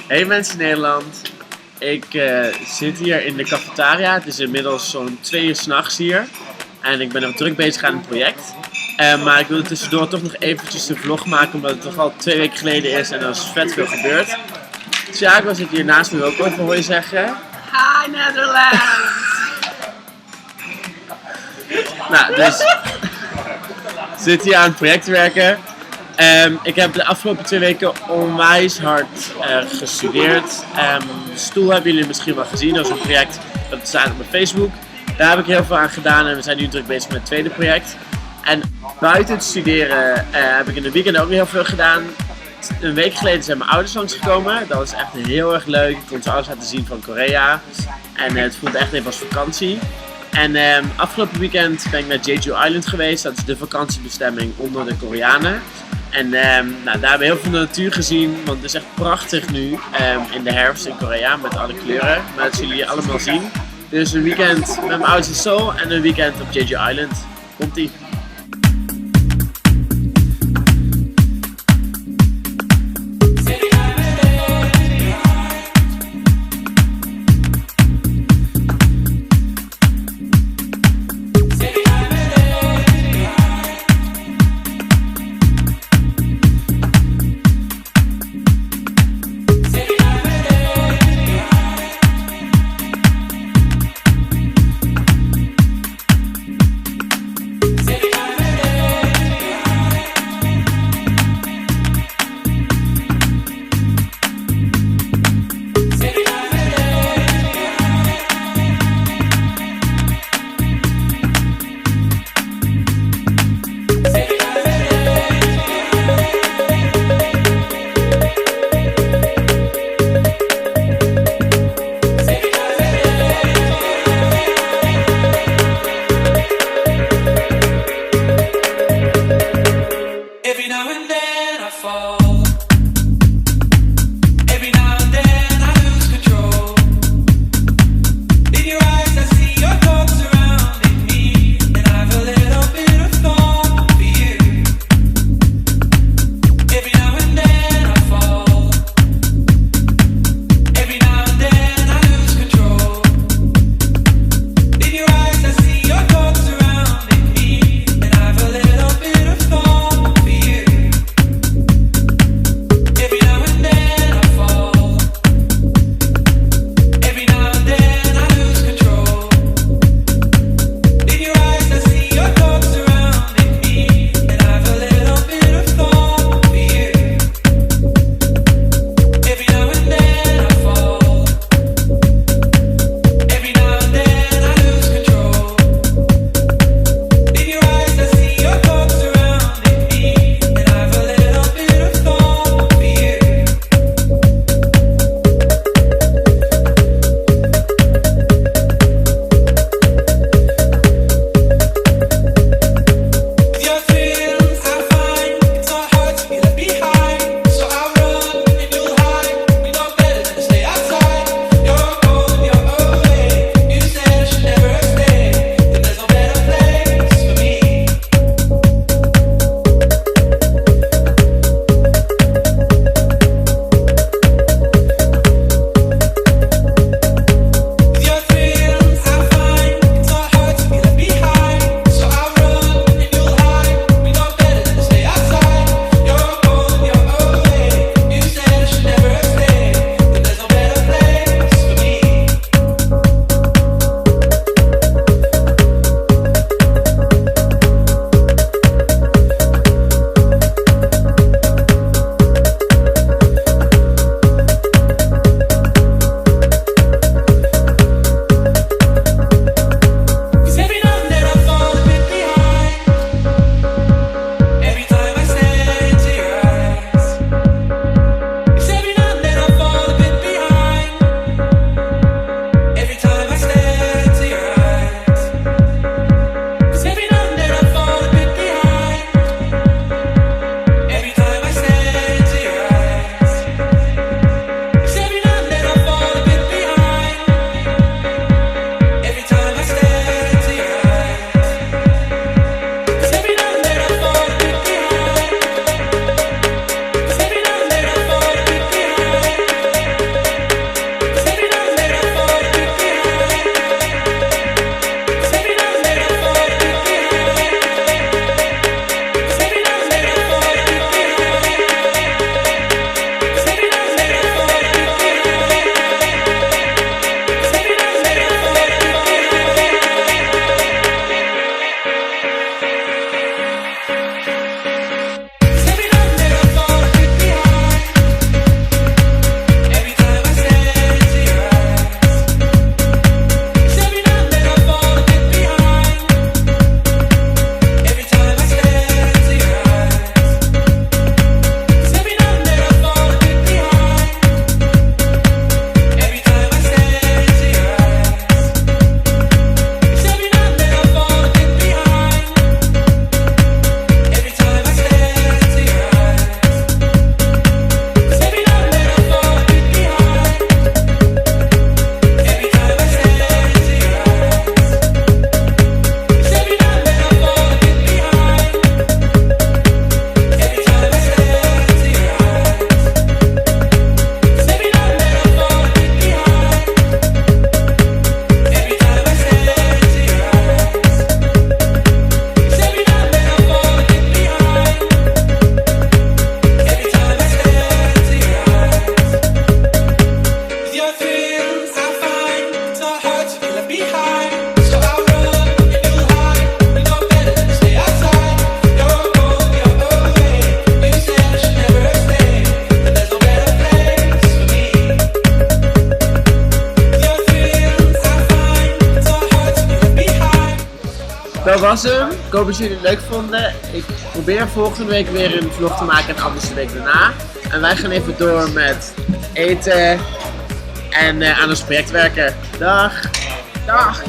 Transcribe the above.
Hey mensen in Nederland, ik zit hier in de cafetaria. Het is inmiddels zo'n 2 uur 's nachts hier. En ik ben nog druk bezig aan een project. Maar ik wilde tussendoor toch nog eventjes een vlog maken, omdat het toch al 2 weken geleden is en er is vet veel gebeurd. Thiago zit hier naast me ook over, hoor je zeggen. Hi Netherlands! Nou, dus zit hier aan het project te werken. Ik heb de afgelopen 2 weken onwijs hard gestudeerd. De stoel hebben jullie misschien wel gezien. Dat is een project dat staat op mijn Facebook. Daar heb ik heel veel aan gedaan en we zijn nu druk bezig met het tweede project. En buiten het studeren heb ik in de weekend ook heel veel gedaan. Een week geleden zijn mijn ouders langsgekomen. Dat was echt heel erg leuk. Ik kon ze alles laten zien van Korea. En het voelde echt even als vakantie. En afgelopen weekend ben ik naar Jeju Island geweest. Dat is de vakantiebestemming onder de Koreanen. En daar hebben we heel veel natuur gezien, want het is echt prachtig nu in de herfst in Korea met alle kleuren. Maar dat zullen jullie allemaal zien. Dus een weekend met mijn ouders in Seoul en een weekend op Jeju Island. Komt-ie! Dat was hem. Ik hoop dat jullie het leuk vonden. Ik probeer volgende week weer een vlog te maken en anders de week daarna. En wij gaan even door met eten en aan ons project werken. Dag! Dag.